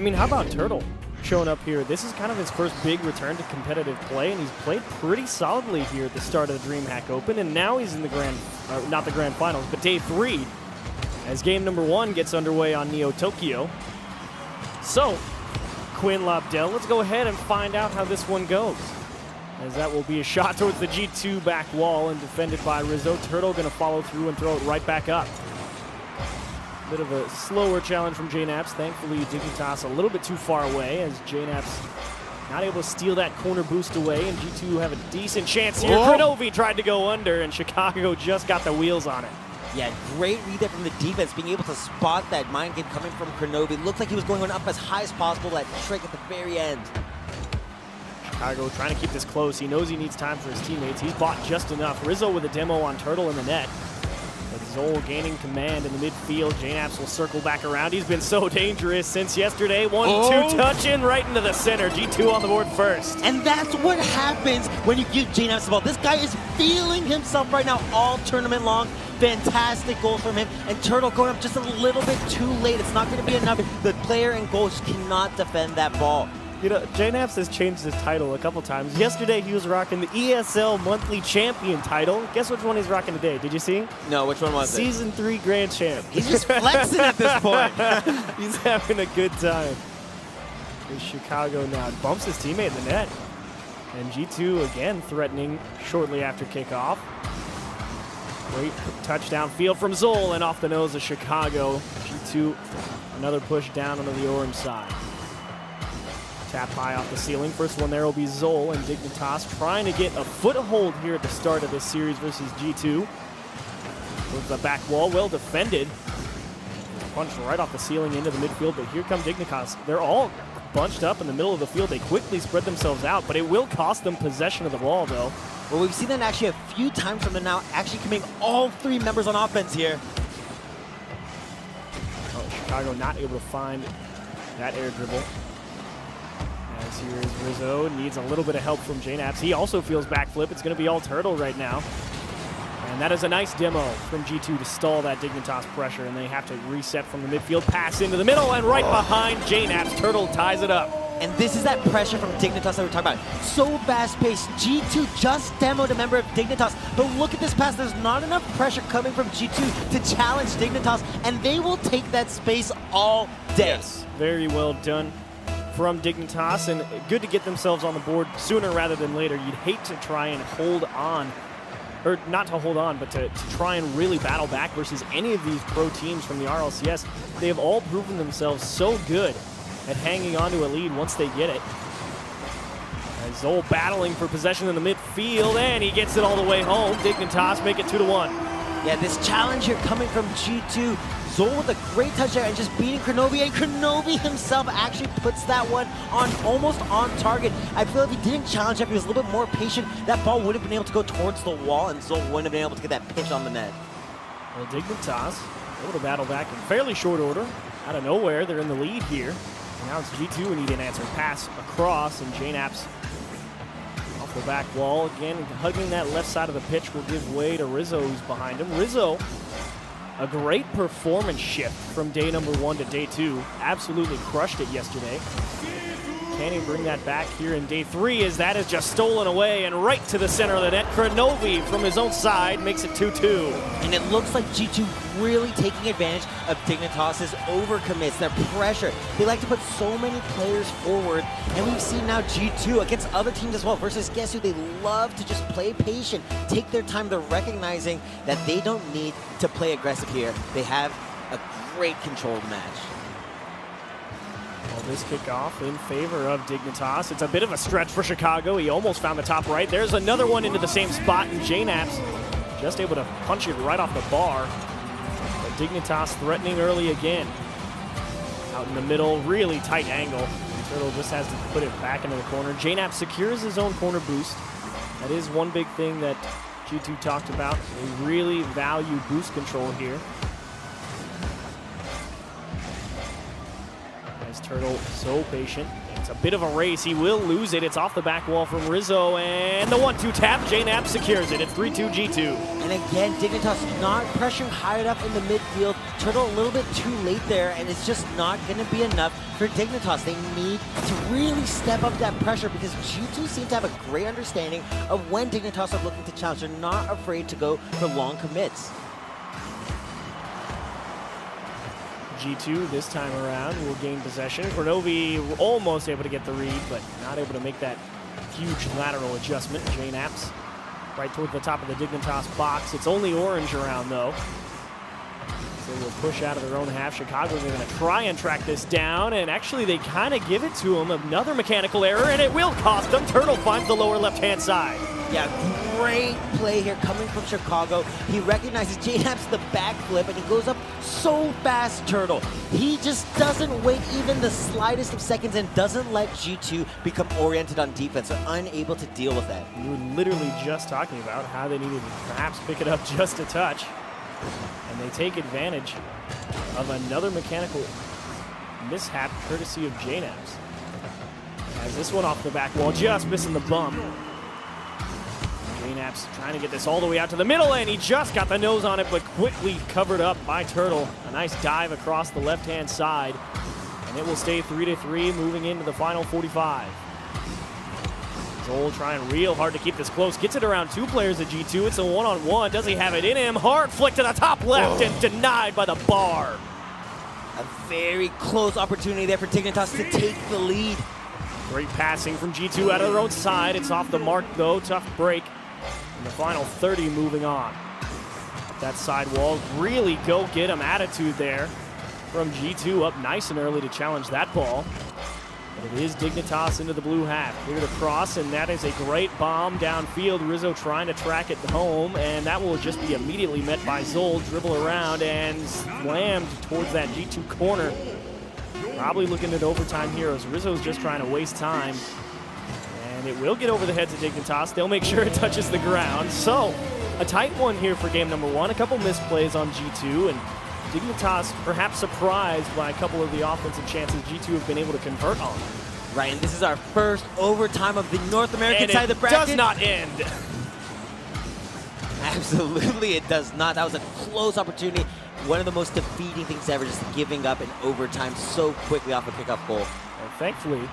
I mean, how about Turtle showing up here? This is kind of his first big return to competitive play, and he's played pretty solidly here at the start of the DreamHack Open, and now he's in the not the grand finals, but day 3, as game number 1 gets underway on Neo Tokyo. So, Quinn Lobdell, let's go ahead and find out how this one goes. As that will be a shot towards the G2 back wall and defended by Rizzo. Turtle going to follow through and throw it right back up. Bit of a slower challenge from JNaps. Thankfully, Dignitas a little bit too far away as JNaps not able to steal that corner boost away, and G2 have a decent chance here. Kronovi tried to go under, and Chicago just got the wheels on it. Yeah, great read there from the defense, being able to spot that mind game coming from Kronovi. Looked like he was going up as high as possible, that trick at the very end. Chicago trying to keep this close. He knows he needs time for his teammates. He's bought just enough. Rizzo with a demo on Turtle in the net. But Zol gaining command in the midfield. JNaps will circle back around. He's been so dangerous since yesterday. 1-2 touch in right into the center. G2 on the board first. And that's what happens when you give JNaps the ball. This guy is feeling himself right now all tournament long. Fantastic goal from him. And Turtle going up just a little bit too late. It's not going to be enough. The player and goal just cannot defend that ball. You know, JNaps has changed his title a couple times. Yesterday, he was rocking the ESL Monthly Champion title. Guess which one he's rocking today? Did you see? No, which one was it? Season 3 Grand Champ. He's just flexing at this point. He's having a good time. Here's Chicago now bumps his teammate in the net. And G2 again threatening shortly after kickoff. Great touchdown field from Zol and off the nose of Chicago. G2, another push down onto the orange side. Tap high off the ceiling. First one there will be Zol, and Dignitas trying to get a foothold here at the start of this series versus G2. Towards the back wall, well defended. Punched right off the ceiling into the midfield, but here come Dignitas. They're all bunched up in the middle of the field. They quickly spread themselves out, but it will cost them possession of the ball, though. Well, we've seen that actually a few times from them now, actually committing all 3 members on offense here. Oh, Chicago not able to find that air dribble. As here is Rizzo, needs a little bit of help from JNaps. He also feels backflip. It's going to be all Turtle right now. And that is a nice demo from G2 to stall that Dignitas pressure, and they have to reset from the midfield, pass into the middle, and right behind JNaps. Turtle ties it up. And this is that pressure from Dignitas that we're talking about. So fast-paced. G2 just demoed a member of Dignitas, but look at this pass. There's not enough pressure coming from G2 to challenge Dignitas, and they will take that space all day. Yes, very well done from Dignitas, and good to get themselves on the board sooner rather than later. You'd hate to try and hold on, or not to hold on, but to try and really battle back versus any of these pro teams from the RLCS. They have all proven themselves so good at hanging on to a lead once they get it. As Zol battling for possession in the midfield, and he gets it all the way home. Dignitas make it 2-1. Yeah, this challenge here coming from G2. Zol with a great touch there and just beating Kronovi, and Kronovi himself actually puts that one on almost on target. I feel if he didn't challenge, if he was a little bit more patient, that ball would have been able to go towards the wall, and Zol wouldn't have been able to get that pitch on the net. Well, Dignitas able to battle back in fairly short order. Out of nowhere, they're in the lead here. And now it's G2 who need an answer. Pass across, and JNaps off the back wall. Again, hugging that left side of the pitch will give way to Rizzo, who's behind him. Rizzo, a great performance shift from day number 1 to day 2. Absolutely crushed it yesterday. Can he bring that back here in day 3 as that is just stolen away and right to the center of the net. Kronovi from his own side makes it 2-2. And it looks like G2 really taking advantage of Dignitas' overcommits, their pressure. They like to put so many players forward, and we've seen now G2 against other teams as well versus guess who? They love to just play patient, take their time. They're recognizing that they don't need to play aggressive here. They have a great controlled match. Well, this kickoff in favor of Dignitas. It's a bit of a stretch for Chicago. He almost found the top right. There's another one into the same spot, and JNaps just able to punch it right off the bar. But Dignitas threatening early again. Out in the middle, really tight angle. Turtle just has to put it back into the corner. JNaps secures his own corner boost. That is one big thing that G2 talked about. They really value boost control here. Turtle so patient. It's a bit of a race. He will lose it. It's off the back wall from Rizzo, and the 1-2 tap. JNAP secures it. It's 3-2 G2. And again, Dignitas not pressuring high enough in the midfield. Turtle a little bit too late there, and it's just not going to be enough for Dignitas. They need to really step up that pressure because G2 seem to have a great understanding of when Dignitas are looking to challenge. They're not afraid to go for long commits. G2 this time around will gain possession. Kronovi almost able to get the read, but not able to make that huge lateral adjustment. JNAP's right toward the top of the Dignitas box. It's only orange around, though. So we'll push out of their own half. Chicago's going to try and track this down, and actually they kind of give it to him. Another mechanical error, and it will cost them. Turtle finds the lower left-hand side. Yeah, great play here coming from Chicago. He recognizes JNAP's the backflip, and he goes up so fast, Turtle. He just doesn't wait even the slightest of seconds and doesn't let G2 become oriented on defense. They're unable to deal with that. We were literally just talking about how they needed to perhaps pick it up just a touch. And they take advantage of another mechanical mishap courtesy of JNAP's. As this one off the back wall, just missing the bump. JNAP's trying to get this all the way out to the middle, and he just got the nose on it, but quickly covered up by Turtle. A nice dive across the left-hand side, and it will stay 3-3 moving into the final 45. Zoll trying real hard to keep this close. Gets it around two players at G2. It's a one-on-one. Does he have it in him? Hard flick to the top left and denied by the bar. A very close opportunity there for Dignitas to take the lead. Great passing from G2 out of their own side. It's off the mark, though. Tough break. And the final 30 moving on. That side wall, really go get him attitude there from G2 up nice and early to challenge that ball. But it is Dignitas into the blue half. Clear the cross, and that is a great bomb downfield. Rizzo trying to track it home, and that will just be immediately met by Zoll. Dribble around and slammed towards that G2 corner. Probably looking at overtime here as Rizzo's just trying to waste time. And it will get over the heads of Dignitas. They'll make sure it touches the ground. So, a tight one here for game number one. A couple misplays on G2, and Dignitas perhaps surprised by a couple of the offensive chances G2 have been able to convert on. Right, and this is our first overtime of the North American side of the bracket. Does not end. Absolutely, it does not. That was a close opportunity. One of the most defeating things ever, just giving up in overtime so quickly off a kickoff goal. And thankfully,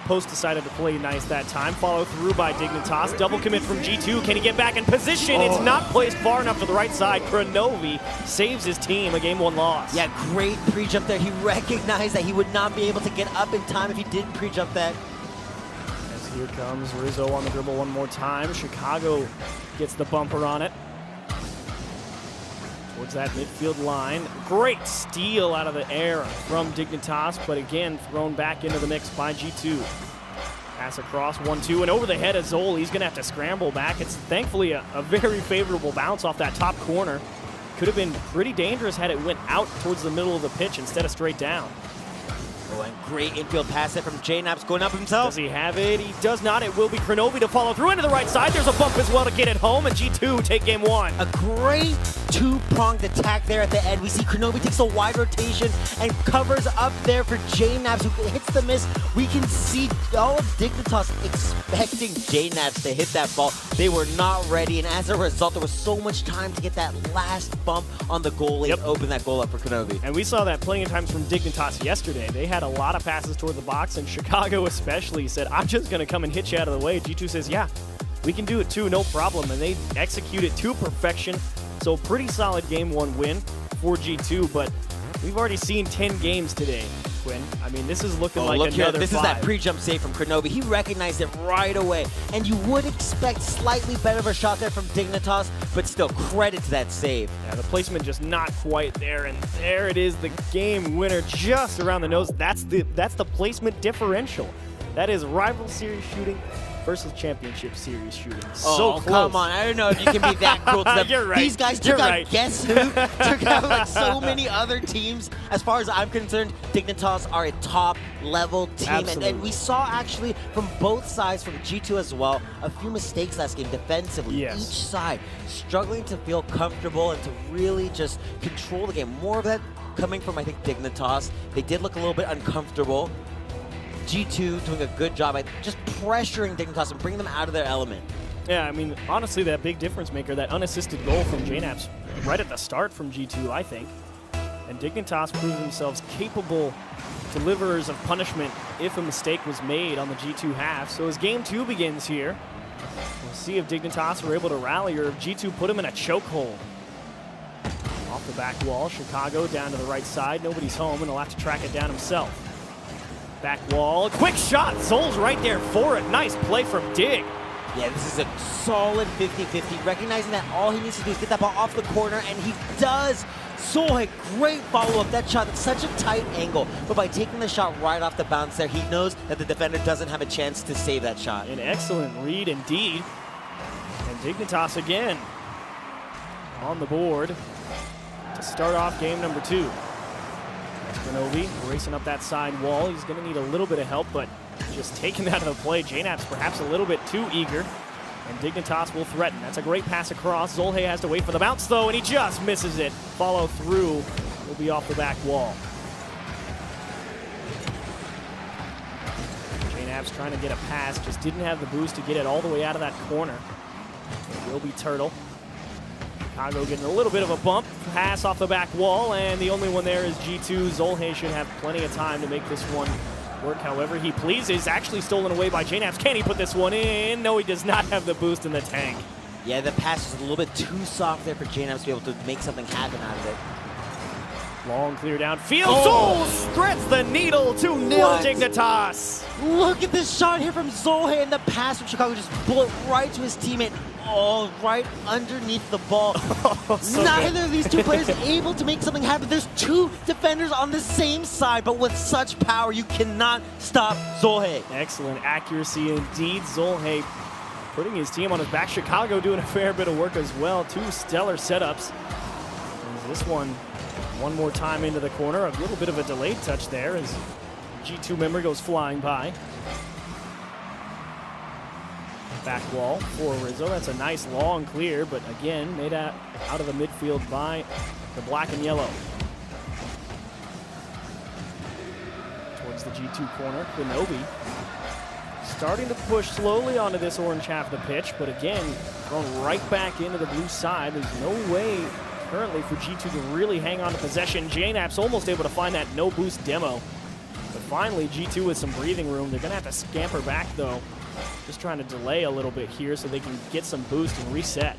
Post decided to play nice that time. Follow through by Dignitas. Double commit from G2. Can he get back in position? It's not placed far enough to the right side. Kronovi saves his team a game one loss. Yeah, great pre-jump there. He recognized that he would not be able to get up in time if he didn't pre-jump that. As here comes Rizzo on the dribble one more time. Chicago gets the bumper on it. Towards that midfield line. Great steal out of the air from Dignitas, but again, thrown back into the mix by G2. Pass across, 1-2, and over the head of Zoll. He's going to have to scramble back. It's thankfully a very favorable bounce off that top corner. Could have been pretty dangerous had it went out towards the middle of the pitch instead of straight down. Oh, and great infield pass there from JNAP's going up himself. Does he have it? He does not. It will be Kronovi to follow through into the right side. There's a bump as well to get it home, and G2 take game one. A great two-pronged attack there at the end. We see Kronovi takes a wide rotation and covers up there for JNAP's, who hits the miss. We can see all of Dignitas expecting JNAP's to hit that ball. They were not ready, and as a result, there was so much time to get that last bump on the goalie and open that goal up for Kronovi. And we saw that plenty of times from Dignitas yesterday. They had a lot of passes toward the box, and Chicago especially said, I'm just going to come and hit you out of the way. G2 says, yeah, we can do it too, no problem. And they execute it to perfection. So pretty solid game one win for G2, but we've already seen 10 games today, Quinn. I mean, this is looking like another This 5. is that pre-jump save from Kronovi. He recognized it right away. And you would expect slightly better of a shot there from Dignitas, but still credit to that save. Yeah, the placement just not quite there, and there it is, the game winner just around the nose. That's the placement differential. That is rival series shooting versus championship series shooting. So close. Come on. I don't know if you can be that cruel to them. You're right. These guys took out Guess Who, took out like so many other teams. As far as I'm concerned, Dignitas are a top-level team. Absolutely. And we saw actually from both sides, from G2 as well, a few mistakes last game defensively. Yes. Each side struggling to feel comfortable and to really just control the game. More of that coming from, I think, Dignitas. They did look a little bit uncomfortable. G2 doing a good job at just pressuring Dignitas and bringing them out of their element. Yeah, I mean, honestly, that big difference maker, that unassisted goal from JNAPS right at the start from G2, I think. And Dignitas proved themselves capable deliverers of punishment if a mistake was made on the G2 half. So as game 2 begins here, we'll see if Dignitas are able to rally or if G2 put him in a chokehold. Off the back wall, Chicago down to the right side. Nobody's home, and he'll have to track it down himself. Back wall, quick shot. Zol's right there for it. Nice play from Dig. Yeah, this is a solid 50-50, recognizing that all he needs to do is get that ball off the corner, and he does. Zol, great follow-up. That shot, that's such a tight angle, but by taking the shot right off the bounce there, he knows that the defender doesn't have a chance to save that shot. An excellent read indeed. And Dignitas again on the board to start off game number 2. Grenovi racing up that side wall. He's going to need a little bit of help, but just taking that out of the play. JNAP's perhaps a little bit too eager, and Dignitas will threaten. That's a great pass across. Zolhe has to wait for the bounce, though, and he just misses it. Follow through will be off the back wall. JNAP's trying to get a pass, just didn't have the boost to get it all the way out of that corner. It will be Turtle. Chicago getting a little bit of a bump. Pass off the back wall, and the only one there is G2. Zolhe should have plenty of time to make this one work however he pleases. Actually stolen away by JNAPS. Can he put this one in? No, he does not have the boost in the tank. Yeah, the pass was a little bit too soft there for JNAPS to be able to make something happen out of it. Long clear downfield. Zol threads the needle. 2-0 Dignitas. Look at this shot here from Zolhe, and the pass from Chicago just blew it right to his teammate. Oh, right underneath the ball. So Neither good. of these two players able to make something happen. There's 2 defenders on the same side, but with such power, you cannot stop Zolhe. Excellent accuracy indeed. Zolhe putting his team on his back. Chicago doing a fair bit of work as well. 2 stellar setups. And this one more time into the corner. A little bit of a delayed touch there as G2 member goes flying by. Back wall for Rizzo. That's a nice long clear, but again, made out of the midfield by the black and yellow. Towards the G2 corner, Grenovi starting to push slowly onto this orange half of the pitch, but again, thrown right back into the blue side. There's no way currently for G2 to really hang on to possession. JNAP's almost able to find that no boost demo, but finally G2 with some breathing room. They're gonna have to scamper back though. Just trying to delay a little bit here so they can get some boost and reset.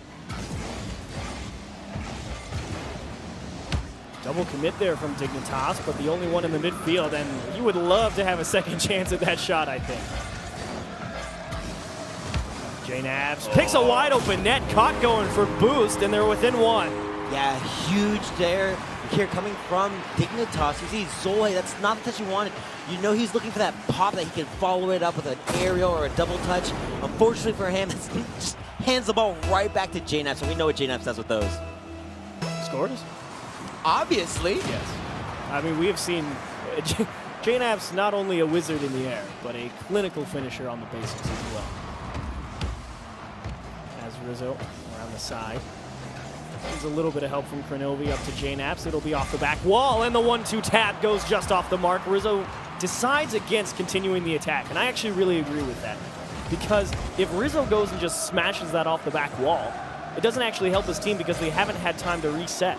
Double commit there from Dignitas, but the only one in the midfield, and you would love to have a second chance at that shot, I think. JNAPS picks a wide open net, caught going for boost, and they're within 1. Yeah, huge there here coming from Dignitas. You see Zolhe, that's not the touch you wanted. You know he's looking for that pop that he can follow it up with an aerial or a double touch. Unfortunately for him, that's just hands the ball right back to JNAPS, and we know what JNAPS does with those. Scores? Obviously. Yes. I mean, we have seen JNAPS not only a wizard in the air, but a clinical finisher on the basics as well. As Rizzo around the side. Needs a little bit of help from Grenovi up to JNAPS. It'll be off the back wall, and the 1-2 tap goes just off the mark. Rizzo decides against continuing the attack, and I actually really agree with that. Because if Rizzo goes and just smashes that off the back wall, it doesn't actually help his team because they haven't had time to reset.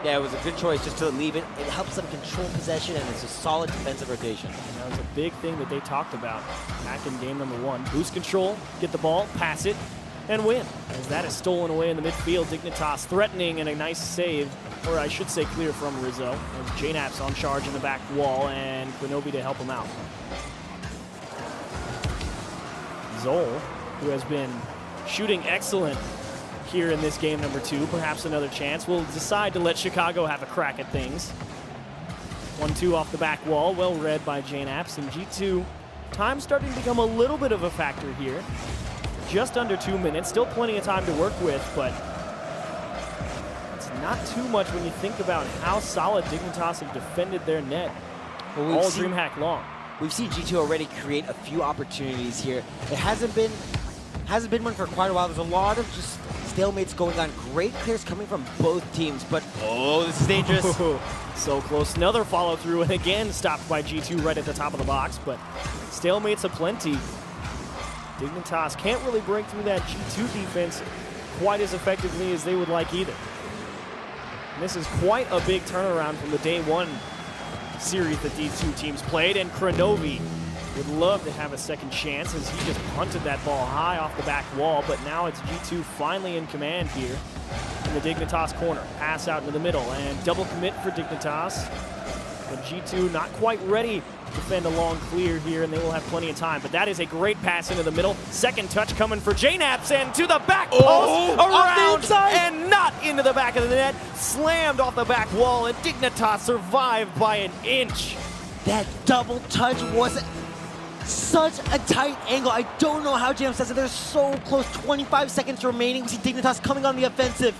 Yeah, it was a good choice just to leave it. It helps them control possession, and it's a solid defensive rotation. And that was a big thing that they talked about back in game number 1. Boost control, get the ball, pass it, and win. As that is stolen away in the midfield, Dignitas threatening and a nice save, or I should say clear from Rizzo. As JNAP's on charge in the back wall, and Grenovi to help him out. Zol, who has been shooting excellent here in this game number 2, perhaps another chance, will decide to let Chicago have a crack at things. 1-2 off the back wall, well read by JNAPS, and G2, time starting to become a little bit of a factor here. Just under 2 minutes, still plenty of time to work with, but it's not too much when you think about how solid Dignitas have defended their net all DreamHack long. We've seen G2 already create a few opportunities here. It hasn't been one for quite a while. There's a lot of just stalemates going on. Great clears coming from both teams, but oh, this is dangerous. So close. Another follow through, and again stopped by G2 right at the top of the box, but Stalemates aplenty. Dignitas can't really break through that G2 defense quite as effectively as they would like either. And this is quite a big turnaround from the day one series that these two teams played, and Kronovi would love to have a second chance as he just punted that ball high off the back wall, but now it's G2 finally in command here in the Dignitas corner. Pass out into the middle, and double commit for Dignitas. But G2 not quite ready to defend a long clear here, and they will have plenty of time. But that is a great pass into the middle. Second touch coming for JNaps, and to the back post, around, and not into the back of the net. Slammed off the back wall, and Dignitas survived by an inch. That double touch was such a tight angle. I don't know how JNaps does it. They're so close. 25 seconds remaining. We see Dignitas coming on the offensive.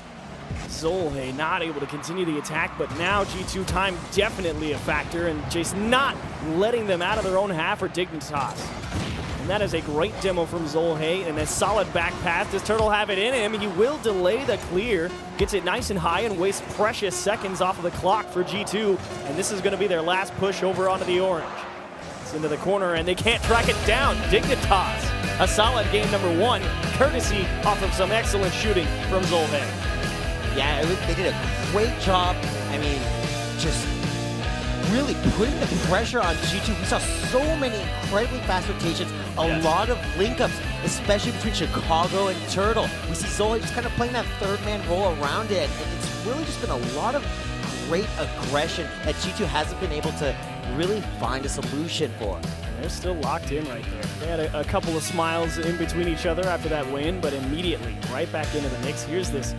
Zolhe not able to continue the attack, but now G2 time definitely a factor, and just not letting them out of their own half for Dignitas. And that is a great demo from Zolhe, and a solid back pass. Does Turtle have it in him? He will delay the clear, gets it nice and high, and wastes precious seconds off of the clock for G2, and this is going to be their last push over onto the orange. It's into the corner, and they can't track it down. Dignitas, a solid game number one, courtesy off of some excellent shooting from Zolhe. Yeah, they did a great job. I mean, just really putting the pressure on G2. We saw so many incredibly fast rotations, a lot of link-ups, especially between Chicago and Turtle. We see Zolhe just kind of playing that third-man role around it, and it's really just been a lot of great aggression that G2 hasn't been able to really find a solution for. They're still locked in right there. They had a couple of smiles in between each other after that win, but immediately right back into the mix. Here's this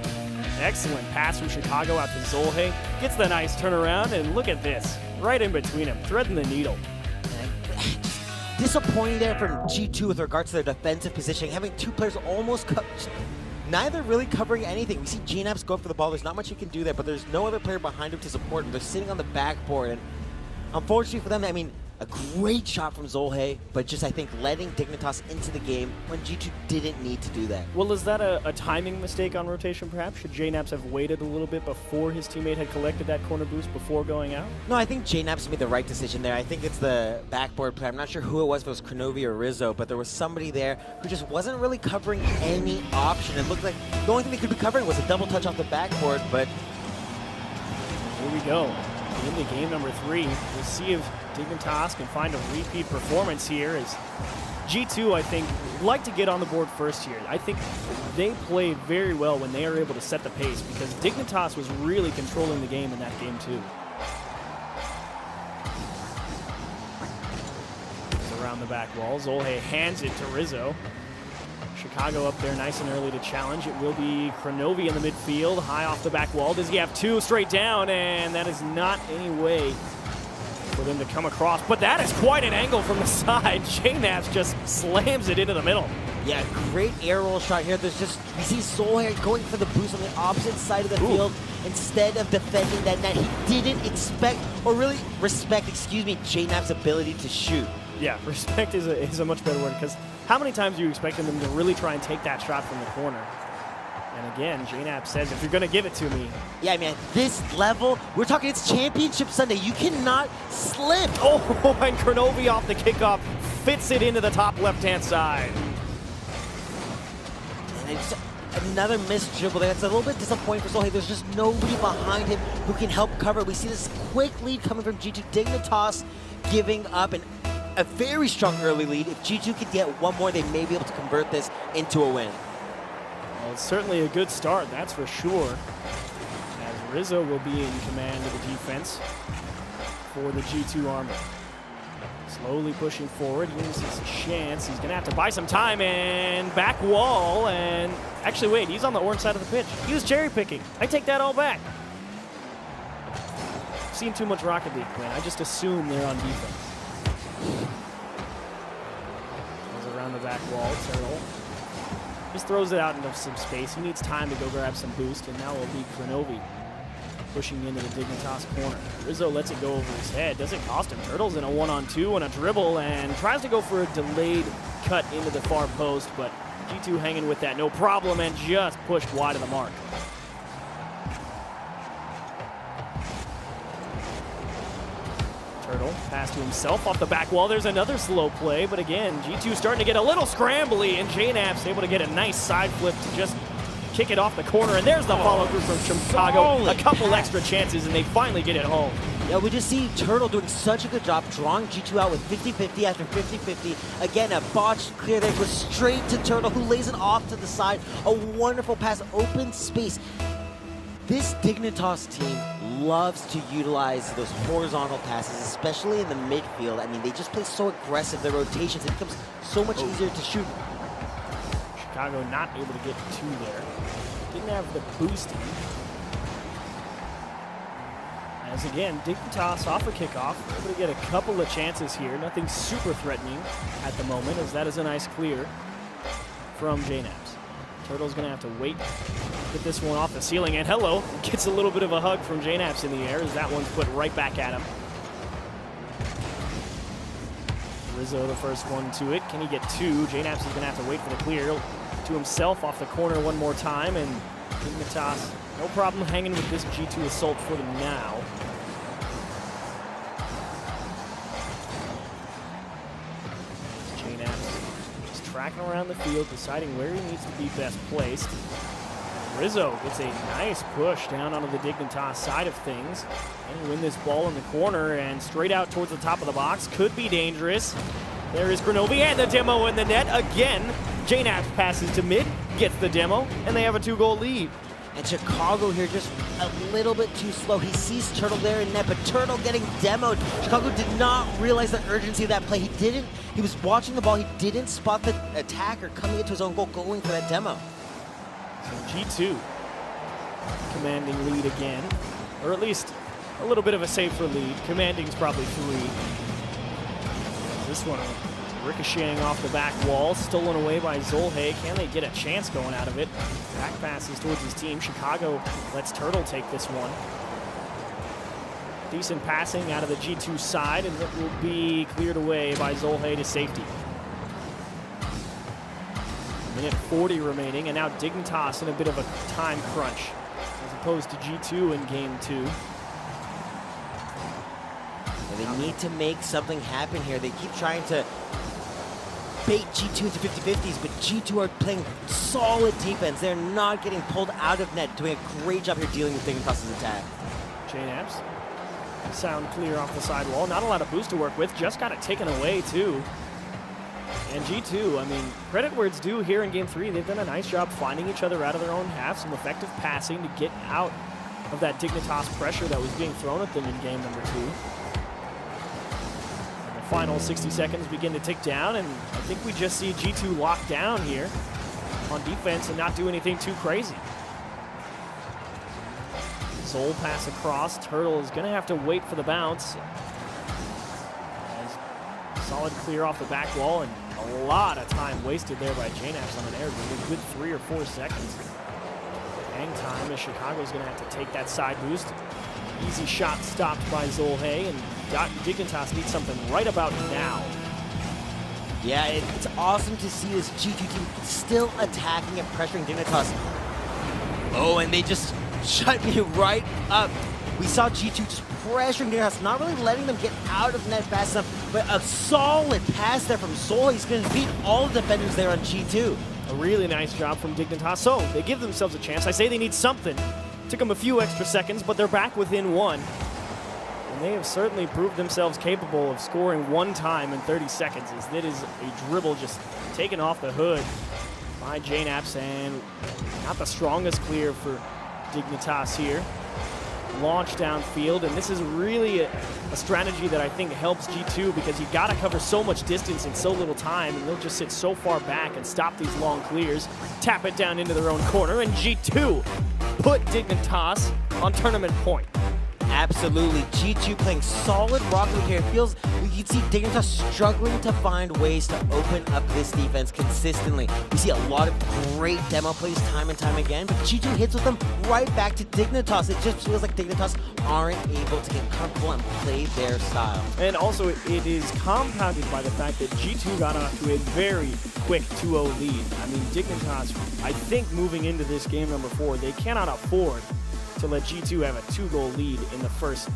excellent pass from Chicago out to Zolhe. Gets the nice turnaround, and look at this. Right in between them, threading the needle. Disappointing there from G2 with regards to their defensive positioning, having two players almost neither really covering anything. We see JNaps go for the ball. There's not much you can do there, but there's no other player behind him to support him. They're sitting on the backboard, and unfortunately for them, I mean, a great shot from Zolhe, but just, I think, letting Dignitas into the game when G2 didn't need to do that. Well, is that a timing mistake on rotation, perhaps? Should JNaps have waited a little bit before his teammate had collected that corner boost before going out? No, I think JNaps made the right decision there. I think it's the backboard player. I'm not sure who it was, if it was Kronovi or Rizzo, but there was somebody there who just wasn't really covering any option. It looked like the only thing they could be covering was a double touch off the backboard, but... Here we go. Into game number 3. We'll see if Dignitas can find a repeat performance here, as G2, I think, like to get on the board first here. I think they play very well when they are able to set the pace, because Dignitas was really controlling the game in that game too. It's around the back wall. Zolhe hands it to Rizzo. Chicago up there nice and early to challenge. It will be Kronovi in the midfield, high off the back wall. Does he have two straight down? And that is not any way for them to come across. But that is quite an angle from the side. JNaps just slams it into the middle. Yeah, great air roll shot here. There's just, we see Zolhe going for the boost on the opposite side of the field instead of defending that net. He didn't expect, or really respect, JNaps' ability to shoot. Yeah, respect is a much better word, because how many times are you expecting them to really try and take that shot from the corner? And again, JNaps says, if you're going to give it to me. Yeah, man, this level, we're talking it's Championship Sunday. You cannot slip. Oh, and Kronovi off the kickoff fits it into the top left-hand side. And it's another missed dribble there. It's a little bit disappointing for Zolhe. There's just nobody behind him who can help cover. We see this quick lead coming from G2. Dignitas giving up a very strong early lead. If G2 could get one more, they may be able to convert this into a win. Well, it's certainly a good start, that's for sure. As Rizzo will be in command of the defense for the G2 Armor. Slowly pushing forward, here's his chance. He's gonna have to buy some time, and back wall, and actually wait, he's on the orange side of the pitch. He was cherry picking. I take that all back. I've seen too much Rocket League, Quinn. I just assume they're on defense. Goes around the back wall, Turtle. Just throws it out into some space. He needs time to go grab some boost, and now it'll be Kronovi pushing into the Dignitas corner. Rizzo lets it go over his head. Doesn't cost him. Turtle's in a one-on-two and a dribble, and tries to go for a delayed cut into the far post, but G2 hanging with that no problem, and just pushed wide of the mark. Turtle. Pass to himself off the back wall. There's another slow play, but again, G2 starting to get a little scrambly, and JNAP's able to get a nice side flip to just kick it off the corner, and there's the follow-through from Chicago. A couple extra chances, and they finally get it home. Yeah, we just see Turtle doing such a good job drawing G2 out with 50-50 after 50-50. Again, a botched clear there goes straight to Turtle, who lays it off to the side. A wonderful pass, open space. This Dignitas team loves to utilize those horizontal passes, especially in the midfield. I mean, they just play so aggressive, their rotations, it becomes so much easier to shoot. Chicago not able to get two there. Didn't have the boosting. As again, Dignitas off a kickoff, able to get a couple of chances here. Nothing super threatening at the moment, as that is a nice clear from JNAPs. Turtle's gonna have to wait, get this one off the ceiling, and hello, gets a little bit of a hug from JNAPs in the air as that one's put right back at him. Rizzo the first one to it. Can he get two? JNAPs is gonna have to wait for the clear to himself off the corner one more time, and Dignitas no problem hanging with this G2 assault for them now. JNAPs just tracking around the field, deciding where he needs to be best placed. Rizzo gets a nice push down onto the Dignitas side of things. And win this ball in the corner and straight out towards the top of the box. Could be dangerous. There is Grenovi and the demo in the net again. JNAPs passes to mid, gets the demo, and they have a 2-goal lead. And Chicago here just a little bit too slow. He sees Turtle there in net, but Turtle getting demoed. Chicago did not realize the urgency of that play. He was watching the ball. He didn't spot the attacker coming into his own goal, going for that demo. So G2 commanding lead again, or at least a little bit of a safer lead. Commanding's probably 3. This one ricocheting off the back wall, stolen away by Zolhe. Can they get a chance going out of it? Back passes towards his team. Chicago lets Turtle take this one. Decent passing out of the G2 side, and it will be cleared away by Zolhe to safety. Minute 40 remaining, and now Dignitas in a bit of a time crunch, as opposed to G2 in game 2. They need to make something happen here. They keep trying to bait G2 into 50-50s, but G2 are playing solid defense. They're not getting pulled out of net, doing a great job here dealing with Dignitas' attack. JNAPs sound clear off the sidewall. Not a lot of boost to work with. Just got it taken away, too. And G2, I mean, credit where it's due here in game 3. They've done a nice job finding each other out of their own half. Some effective passing to get out of that Dignitas pressure that was being thrown at them in game number 2. Final 60 seconds begin to tick down, and I think we just see G2 locked down here on defense and not do anything too crazy. Zol pass across. Turtle is going to have to wait for the bounce. As solid clear off the back wall, and a lot of time wasted there by JNAPs on an air. A good 3 or 4 seconds. Hang time as Chicago's going to have to take that side boost. Easy shot stopped by Zolhe, and Dignitas needs something right about now. Yeah, it's awesome to see this G2 team still attacking and pressuring Dignitas. Oh, and they just shut me right up. We saw G2 just pressuring Dignitas, not really letting them get out of net fast enough, but a solid pass there from Zolhe. He's going to beat all the defenders there on G2. A really nice job from Dignitas. So they give themselves a chance. I say they need something. Took them a few extra seconds, but they're back within 1. And they have certainly proved themselves capable of scoring 1 time in 30 seconds. As that is a dribble just taken off the hood by JNAPs, and not the strongest clear for Dignitas here. Launch downfield, and this is really a strategy that I think helps G2, because you got to cover so much distance in so little time, and they'll just sit so far back and stop these long clears, tap it down into their own corner, and G2 put Dignitas on tournament point. Absolutely. G2 playing solid Rocket League here. It feels, you can see Dignitas struggling to find ways to open up this defense consistently. We see a lot of great demo plays time and time again, but G2 hits with them right back to Dignitas. It just feels like Dignitas aren't able to get comfortable and play their style. And also, it is compounded by the fact that G2 got off to a very quick 2-0 lead. I mean, Dignitas, I think moving into this game number 4, they cannot afford to let G2 have a 2-goal lead in the first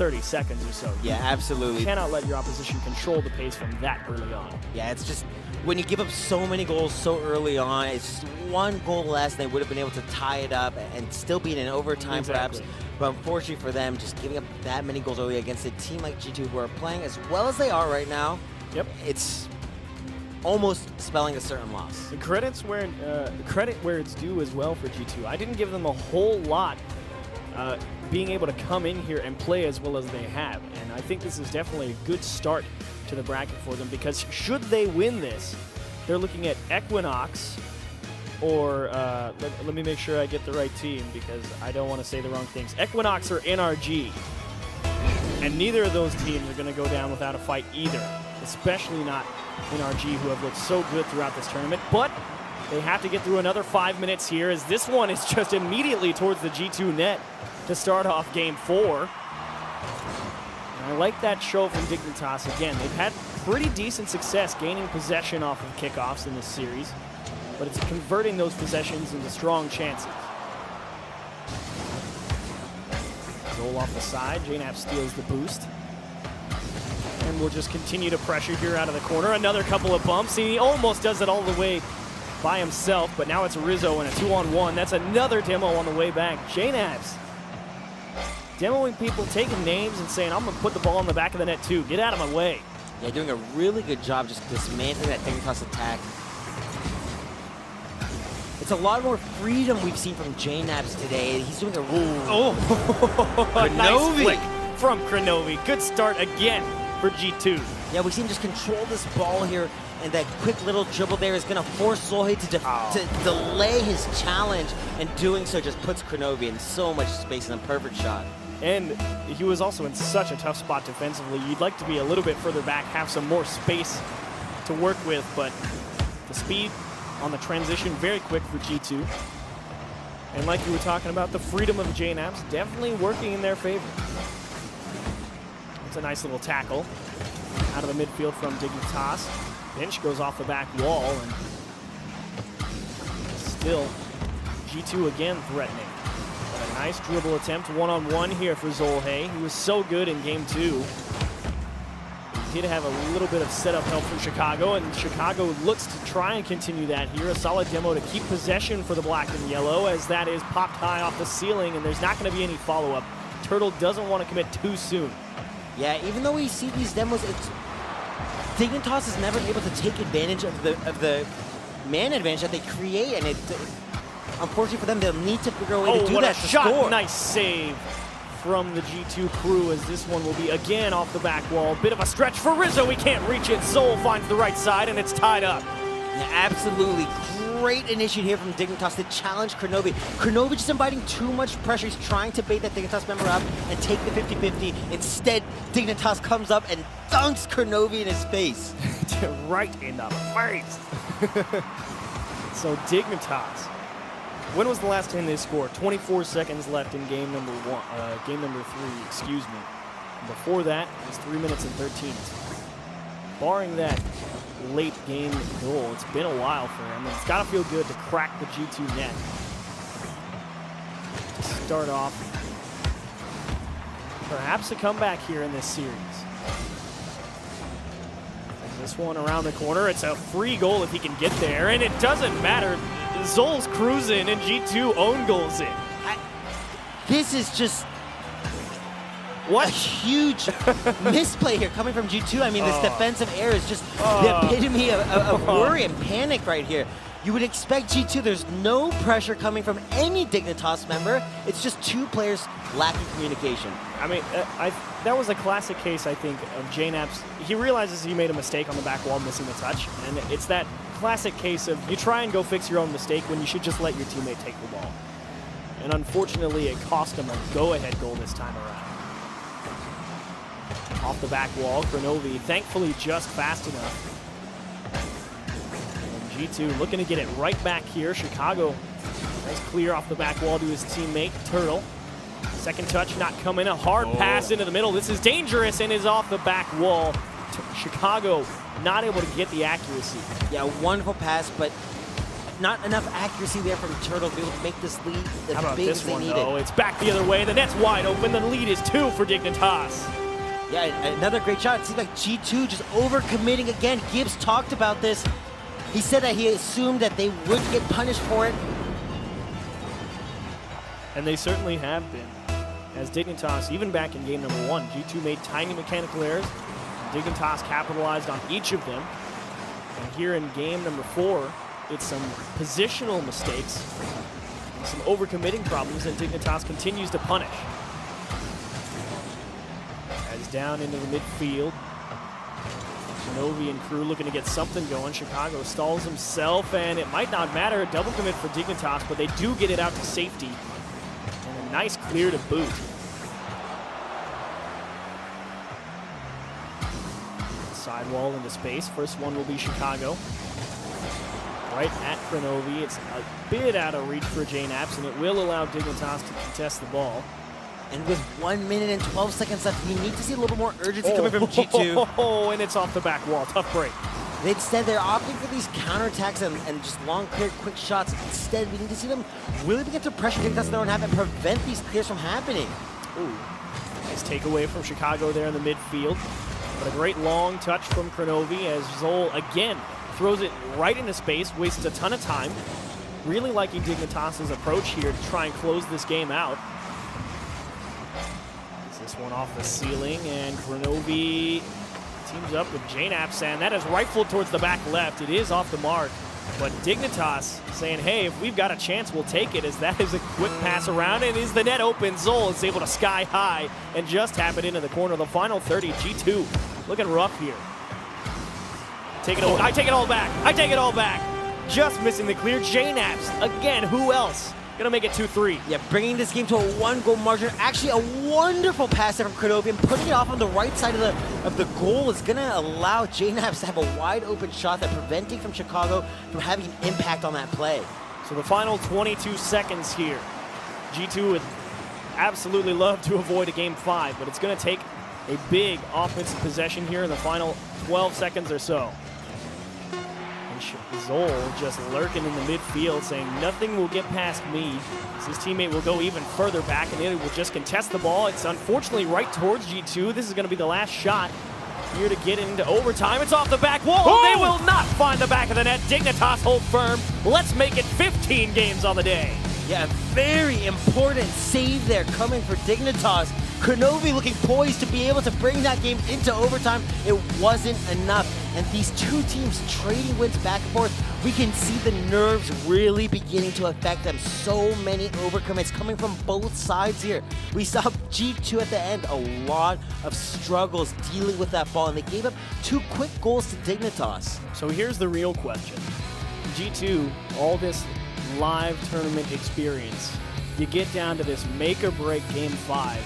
30 seconds or so. Yeah, absolutely. You cannot let your opposition control the pace from that early on. Yeah, it's just when you give up so many goals so early on, it's just one goal less, they would have been able to tie it up and still be in overtime perhaps. But unfortunately for them, just giving up that many goals early against a team like G2 who are playing as well as they are right now, it's almost spelling a certain loss. The credit where it's due as well for G2. I didn't give them a whole lot being able to come in here and play as well as they have. And I think this is definitely a good start to the bracket for them, because should they win this, they're looking at Equinox or, let me make sure I get the right team because I don't want to say the wrong things. Equinox or NRG. And neither of those teams are going to go down without a fight either, especially not NRG, who have looked so good throughout this tournament. But they have to get through another 5 minutes here, as this one is just immediately towards the G2 net to start off game 4. And I like that show from Dignitas. Again, they've had pretty decent success gaining possession off of kickoffs in this series, but it's converting those possessions into strong chances. Goal off the side, JNAP steals the boost. And we'll just continue to pressure here out of the corner. Another couple of bumps. He almost does it all the way by himself, but now it's Rizzo and a 2-on-1. That's another demo on the way back. JNAP's demoing people, taking names and saying, I'm going to put the ball in the back of the net too. Get out of my way. Yeah, doing a really good job just dismantling that Dignitas attack. It's a lot more freedom we've seen from JNAPs today. He's doing a nice flick from Kronovi. Good start again for G2. Yeah, we see him just control this ball here, and that quick little dribble there is going to force Zohe to delay his challenge, and doing so just puts Kronovi in so much space and a perfect shot. And he was also in such a tough spot defensively. You'd like to be a little bit further back, have some more space to work with, but the speed on the transition very quick for G2. And like you were talking about, the freedom of JNAPs definitely working in their favor. It's a nice little tackle out of the midfield from Dignitas. Bench goes off the back wall, and still G2 again threatening. But a nice dribble attempt, one-on-one here for Zohe. He was so good in game 2. He did have a little bit of setup help from Chicago, and Chicago looks to try and continue that here. A solid demo to keep possession for the black and yellow, as that is popped high off the ceiling, and there's not going to be any follow-up. Turtle doesn't want to commit too soon. Yeah, even though we see these demos, Dignitas is never able to take advantage of the man advantage that they create, and unfortunately for them, they'll need to figure out a way to do that to score. Nice save from the G2 crew, as this one will be again off the back wall. Bit of a stretch for Rizzo. He can't reach it. Zol finds the right side, and it's tied up. Yeah, absolutely. Great initiative here from Dignitas to challenge Kronovi. Kronovi just inviting too much pressure. He's trying to bait that Dignitas member up and take the 50-50. Instead, Dignitas comes up and dunks Kronovi in his face. Right in the face. So Dignitas, when was the last time they scored? 24 seconds left in game number 3, excuse me. Before that, it was 3 minutes and 13. Barring that late game goal, it's been a while for him, and it's got to feel good to crack the G2 net to start off perhaps a comeback here in this series. And this one around the corner, it's a free goal if he can get there, and it doesn't matter. Zol's cruising and G2 own goals in. This is just what a huge misplay here coming from G2. I mean, this defensive error is just the epitome of worry and panic right here. You would expect G2, there's no pressure coming from any Dignitas member. It's just two players lacking communication. I mean, that was a classic case, I think, of JNAP's. He realizes he made a mistake on the back wall, missing the touch, and it's that classic case of you try and go fix your own mistake when you should just let your teammate take the ball. And unfortunately, it cost him a go-ahead goal this time around. Off the back wall, Kronovi thankfully just fast enough. And G2 looking to get it right back here. Chicago nice clear off the back wall to his teammate, Turtle. Second touch not coming, a hard pass into the middle. This is dangerous and is off the back wall. Chicago not able to get the accuracy. Yeah, wonderful pass, but not enough accuracy there from Turtle to be able to make this lead as How about big this as they one, need though? it. It's back the other way. The net's wide open. The lead is 2 for Dignitas. Yeah, another great shot. It seems like G2 just overcommitting again. Gibbs talked about this. He said that he assumed that they would get punished for it. And they certainly have been. As Dignitas, even back in game number 1, G2 made tiny mechanical errors. Dignitas capitalized on each of them. And here in game number 4, it's some positional mistakes and some overcommitting problems that Dignitas continues to punish. As down into the midfield, Novi and crew looking to get something going. Chicago stalls himself, and it might not matter. A double commit for Dignitas, but they do get it out to safety. And a nice clear to boot. Sidewall into space. First one will be Chicago. Right at Krenovi. It's a bit out of reach for JNAPS, and it will allow Dignitas to contest the ball. And with 1 minute and 12 seconds left, we need to see a little bit more urgency coming from G2. Oh, and it's off the back wall. Tough break. Instead, they're opting for these counterattacks and just long, clear, quick shots. Instead, we need to see them really begin to pressure Dignitas so they don't have and prevent these clears from happening. Ooh, nice takeaway from Chicago there in the midfield. But a great long touch from Krenovi as Zol again throws it right into space, wastes a ton of time. Really liking Dignitas' approach here to try and close this game out. This one off the ceiling, and Krenovi teams up with JNAPS, and that is rifled towards the back left. It is off the mark, but Dignitas saying, hey, if we've got a chance, we'll take it, as that is a quick pass around, and as the net opens, Zol is able to sky high and just tap it into the corner. The final 30, G2 looking rough here. I take it all back. I take it all back. Just missing the clear. JNAPS, again, who else? Gonna make it 2-3. Yeah, bringing this game to a 1-goal margin. Actually, a wonderful pass there from Krenovi, and putting it off on the right side of the goal is gonna allow JNAPS to have a wide open shot that preventing from Chicago from having an impact on that play. So the final 22 seconds here. G2 would absolutely love to avoid a game 5, but it's gonna take a big offensive possession here in the final 12 seconds or so. Zol just lurking in the midfield, saying nothing will get past me. His teammate will go even further back, and it will just contest the ball. It's unfortunately right towards G2. This is going to be the last shot here to get into overtime. It's off the back wall. Oh! They will not find the back of the net. Dignitas hold firm. Let's make it 15 games on the day. Yeah, very important save there coming for Dignitas. Krenovi looking poised to be able to bring that game into overtime. It wasn't enough. And these two teams trading wins back and forth, we can see the nerves really beginning to affect them. So many overcommits coming from both sides here. We saw G2 at the end, a lot of struggles dealing with that ball, and they gave up 2 quick goals to Dignitas. So here's the real question. G2, all this live tournament experience, you get down to this make or break game 5.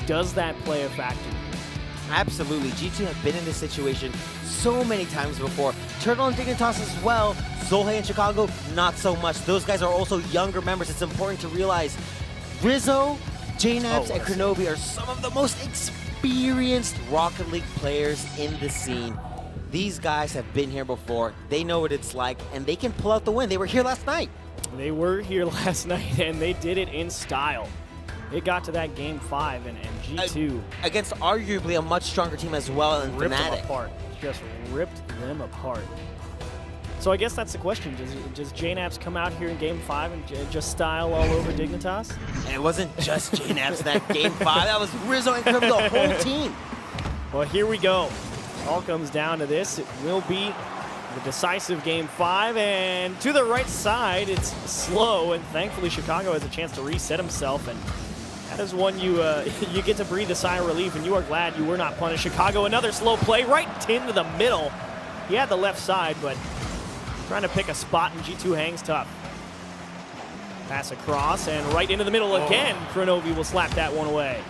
Does that play a factor? Absolutely. G2 have been in this situation so many times before. Turtle and Dignitas as well. Zohei and Chicago, not so much. Those guys are also younger members. It's important to realize Rizzo, JNAPS, and Krenovi are some of the most experienced Rocket League players in the scene. These guys have been here before. They know what it's like, and they can pull out the win. They were here last night. They were here last night, and they did it in style. It got to that game 5, and G2 against arguably a much stronger team as well, and ripped Fnatic. them apart. Just ripped them apart. So I guess that's the question. Does JNAPS come out here in game 5 and just style all over Dignitas? And it wasn't just JNAPS in that game 5. That was Rizzo and Krim, the whole team. Well, here we go. All comes down to this. It will be the decisive game 5, and to the right side, it's slow, and thankfully Chicago has a chance to reset himself, and that is one you get to breathe a sigh of relief, and you are glad you were not punished. Chicago, another slow play right into the middle. He had the left side, but trying to pick a spot, and G2 hangs tough. Pass across, and right into the middle again. Krenovi will slap that one away.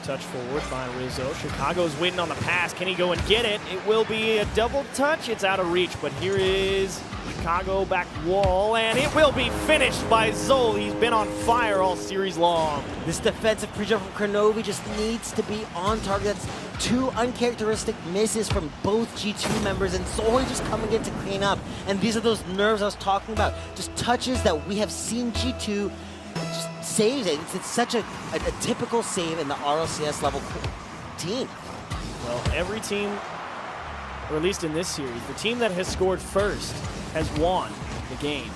touch forward by Rizzo. Chicago's waiting on the pass. Can he go and get it? It will be a double touch. It's out of reach, but here is Chicago back wall, and it will be finished by Zoll. He's been on fire all series long. This defensive pre-jump from Kronovi just needs to be on target. That's two uncharacteristic misses from both G2 members, and Zoll just coming in to clean up. And these are those nerves I was talking about. Just touches that we have seen G2 just saves it. It's such a typical save in the RLCS level team. Well, every team, or at least in this series, the team that has scored first has won the game.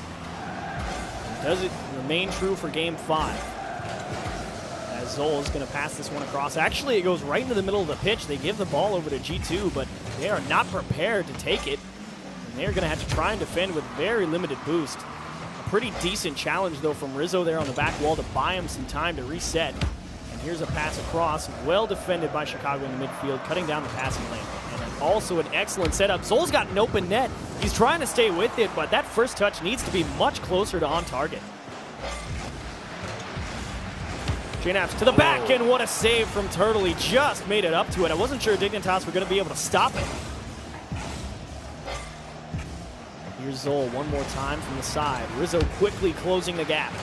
Does it remain true for Game 5? As Zoll is going to pass this one across. Actually, it goes right into the middle of the pitch. They give the ball over to G2, but they are not prepared to take it. And they're going to have to try and defend with very limited boost. A pretty decent challenge, though, from Rizzo there on the back wall to buy him some time to reset. And here's a pass across. Well defended by Chicago in the midfield, cutting down the passing lane. And also an excellent setup. Zoll's got an open net. He's trying to stay with it, but that first touch needs to be much closer to on target. JNaps to the back, and what a save from Turtle. He just made it up to it. I wasn't sure Dignitas were going to be able to stop it. Here's Zoll one more time from the side. Rizzo quickly closing the gap.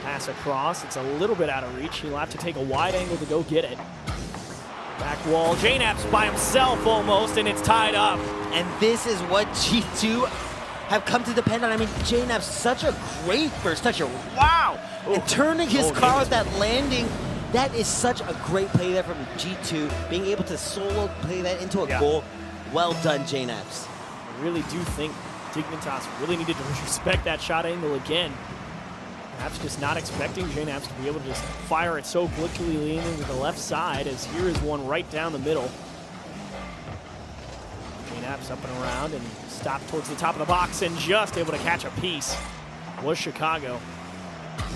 Pass across. It's a little bit out of reach. He'll have to take a wide angle to go get it. Back wall. JNaps by himself almost, and it's tied up. And this is what G2 have come to depend on. I mean, JNaps, such a great first toucher. Wow! And turning his car with that landing, that is such a great play there from G2. Being able to solo play that into a goal. Well done, JNaps. I really do think Dignitas really needed to respect that shot angle again. Perhaps just not expecting JNaps to be able to just fire it so quickly leaning to the left side, as here is one right down the middle. JNaps up and around and stopped towards the top of the box, and just able to catch a piece was Chicago.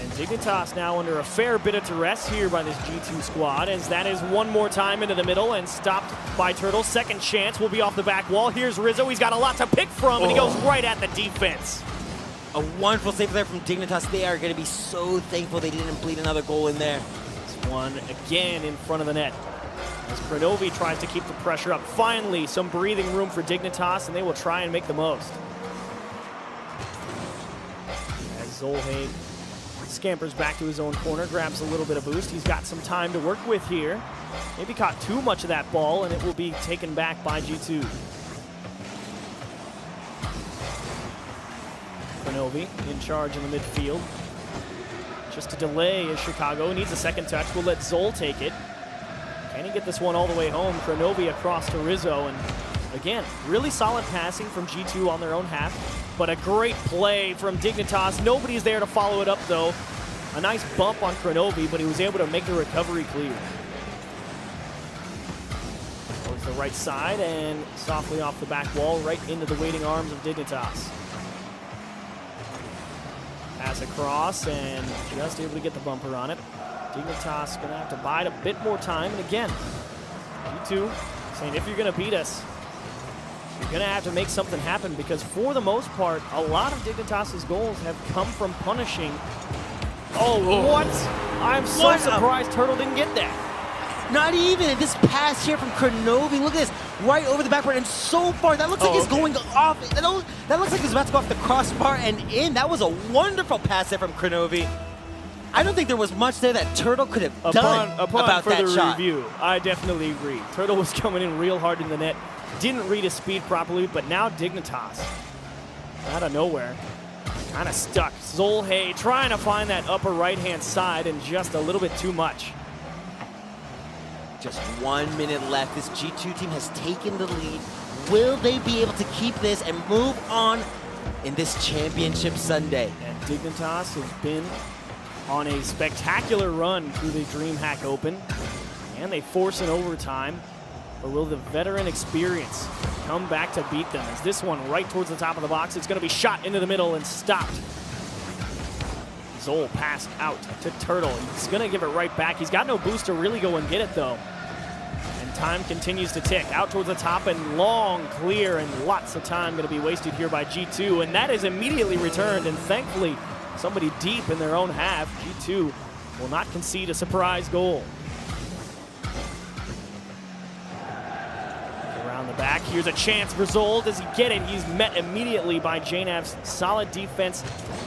And Dignitas now under a fair bit of duress here by this G2 squad, as that is one more time into the middle and stopped by Turtle. Second chance will be off the back wall. Here's Rizzo. He's got a lot to pick from, and he goes right at the defense. A wonderful save there from Dignitas. They are going to be so thankful they didn't bleed another goal in there. This one again in front of the net. As Kronovi tries to keep the pressure up. Finally, some breathing room for Dignitas, and they will try and make the most. As Zolhe scampers back to his own corner, grabs a little bit of boost. He's got some time to work with here. Maybe caught too much of that ball, and it will be taken back by G2. Kronovi in charge in the midfield. Just a delay as Chicago needs a second touch. We'll let Zoll take it. Can he get this one all the way home? Kronovi across to Rizzo, and again, really solid passing from G2 on their own half, but a great play from Dignitas. Nobody's there to follow it up, though. A nice bump on Kronovi, but he was able to make the recovery clear. Towards the right side, and softly off the back wall, right into the waiting arms of Dignitas. Pass across, and just able to get the bumper on it. Dignitas going to have to bide a bit more time, and again, G2 saying if you're going to beat us, you're going to have to make something happen, because for the most part, a lot of Dignitas' goals have come from punishing. What? I'm so surprised Turtle didn't get that. Not even this pass here from Kronovi. Look at this, right over the backboard and so far. That looks like it's going off. That looks like it's about to go off the crossbar and in. That was a wonderful pass there from Kronovi. I don't think there was much there that Turtle could have done about that shot. Review, I definitely agree. Turtle was coming in real hard in the net. Didn't read his speed properly, but now Dignitas, out of nowhere, kind of stuck. Zolhe trying to find that upper right-hand side, and just a little bit too much. Just 1 minute left. This G2 team has taken the lead. Will they be able to keep this and move on in this championship Sunday? And Dignitas has been on a spectacular run through the DreamHack Open, and they force an overtime. Or will the veteran experience come back to beat them? As this one right towards the top of the box, it's going to be shot into the middle and stopped. Zoll passed out to Turtle. He's going to give it right back. He's got no boost to really go and get it, though. And time continues to tick. Out towards the top and long clear, and lots of time going to be wasted here by G2. And that is immediately returned, and thankfully somebody deep in their own half. G2 will not concede a surprise goal. Around the back, here's a chance for Zoll. Does he get it? He's met immediately by JNAV's solid defense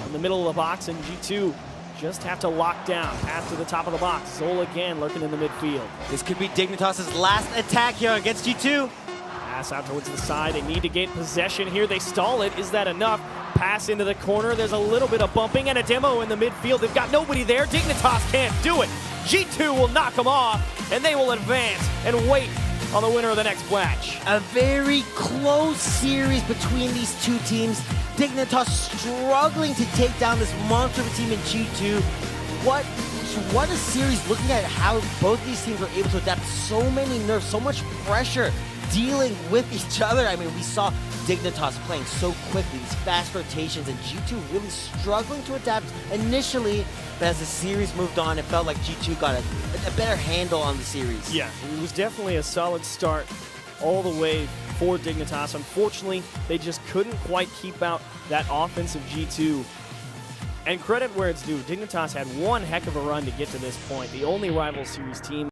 in the middle of the box, and G2 just have to lock down. Pass to the top of the box. Zoll again lurking in the midfield. This could be Dignitas' last attack here against G2. Pass out towards the side. They need to gain possession here. They stall it. Is that enough? Pass into the corner. There's a little bit of bumping and a demo in the midfield. They've got nobody there. Dignitas can't do it. G2 will knock them off, and they will advance and wait on the winner of the next match. A very close series between these two teams. Dignitas struggling to take down this monster of a team in G2. What a series, looking at how both these teams were able to adapt so many nerfs, so much pressure dealing with each other. I mean, we saw Dignitas playing so quickly, these fast rotations, and G2 really struggling to adapt initially, but as the series moved on, it felt like G2 got a better handle on the series. Yeah, it was definitely a solid start all the way for Dignitas. Unfortunately, they just couldn't quite keep out that offensive G2. And credit where it's due, Dignitas had one heck of a run to get to this point. The only rival series team